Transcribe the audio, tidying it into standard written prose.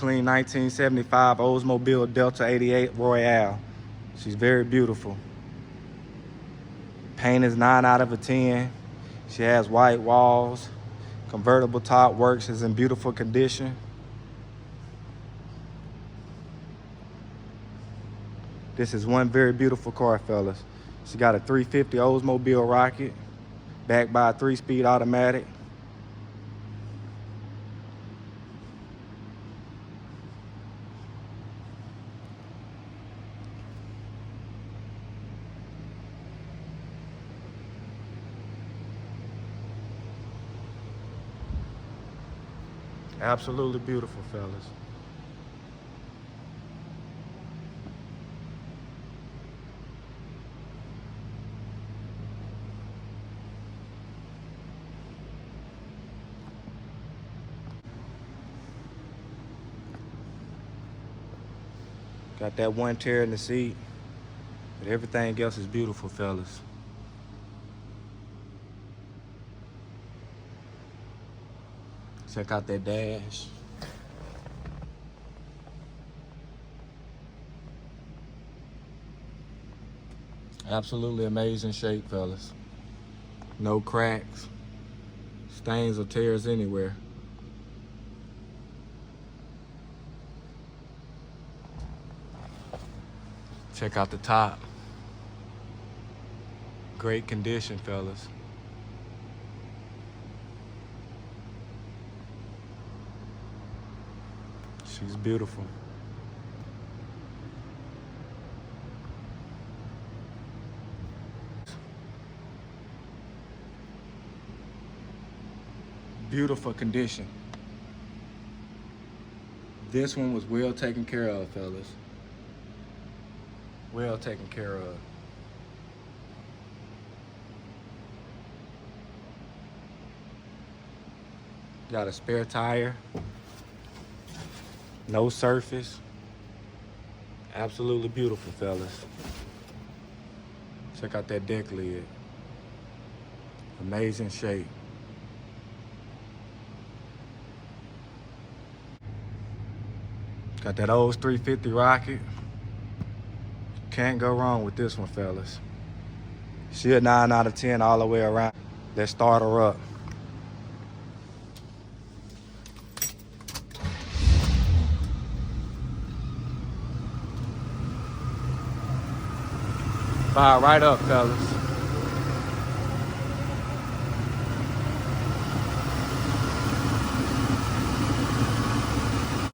clean 1975 Oldsmobile Delta 88 Royale. She's very beautiful. Paint is 9 out of 10. She has white walls. Convertible top works, is in beautiful condition. This is one very beautiful car, fellas. She got a 350 Oldsmobile Rocket, backed by a 3-speed automatic. Absolutely beautiful, fellas. Got that one tear in the seat, but everything else is beautiful, fellas. Check out that dash. Absolutely amazing shape, fellas. No cracks, stains or tears anywhere. Check out the top. Great condition, fellas. She's beautiful. Beautiful condition. This one was well taken care of, fellas. Well taken care of. Got a spare tire. No surface. Absolutely beautiful, fellas. Check out that deck lid. Amazing shape. Got that old 350 Rocket. Can't go wrong with this one, fellas. She a 9 out of 10 all the way around. Let's start her up. Fire right up, fellas.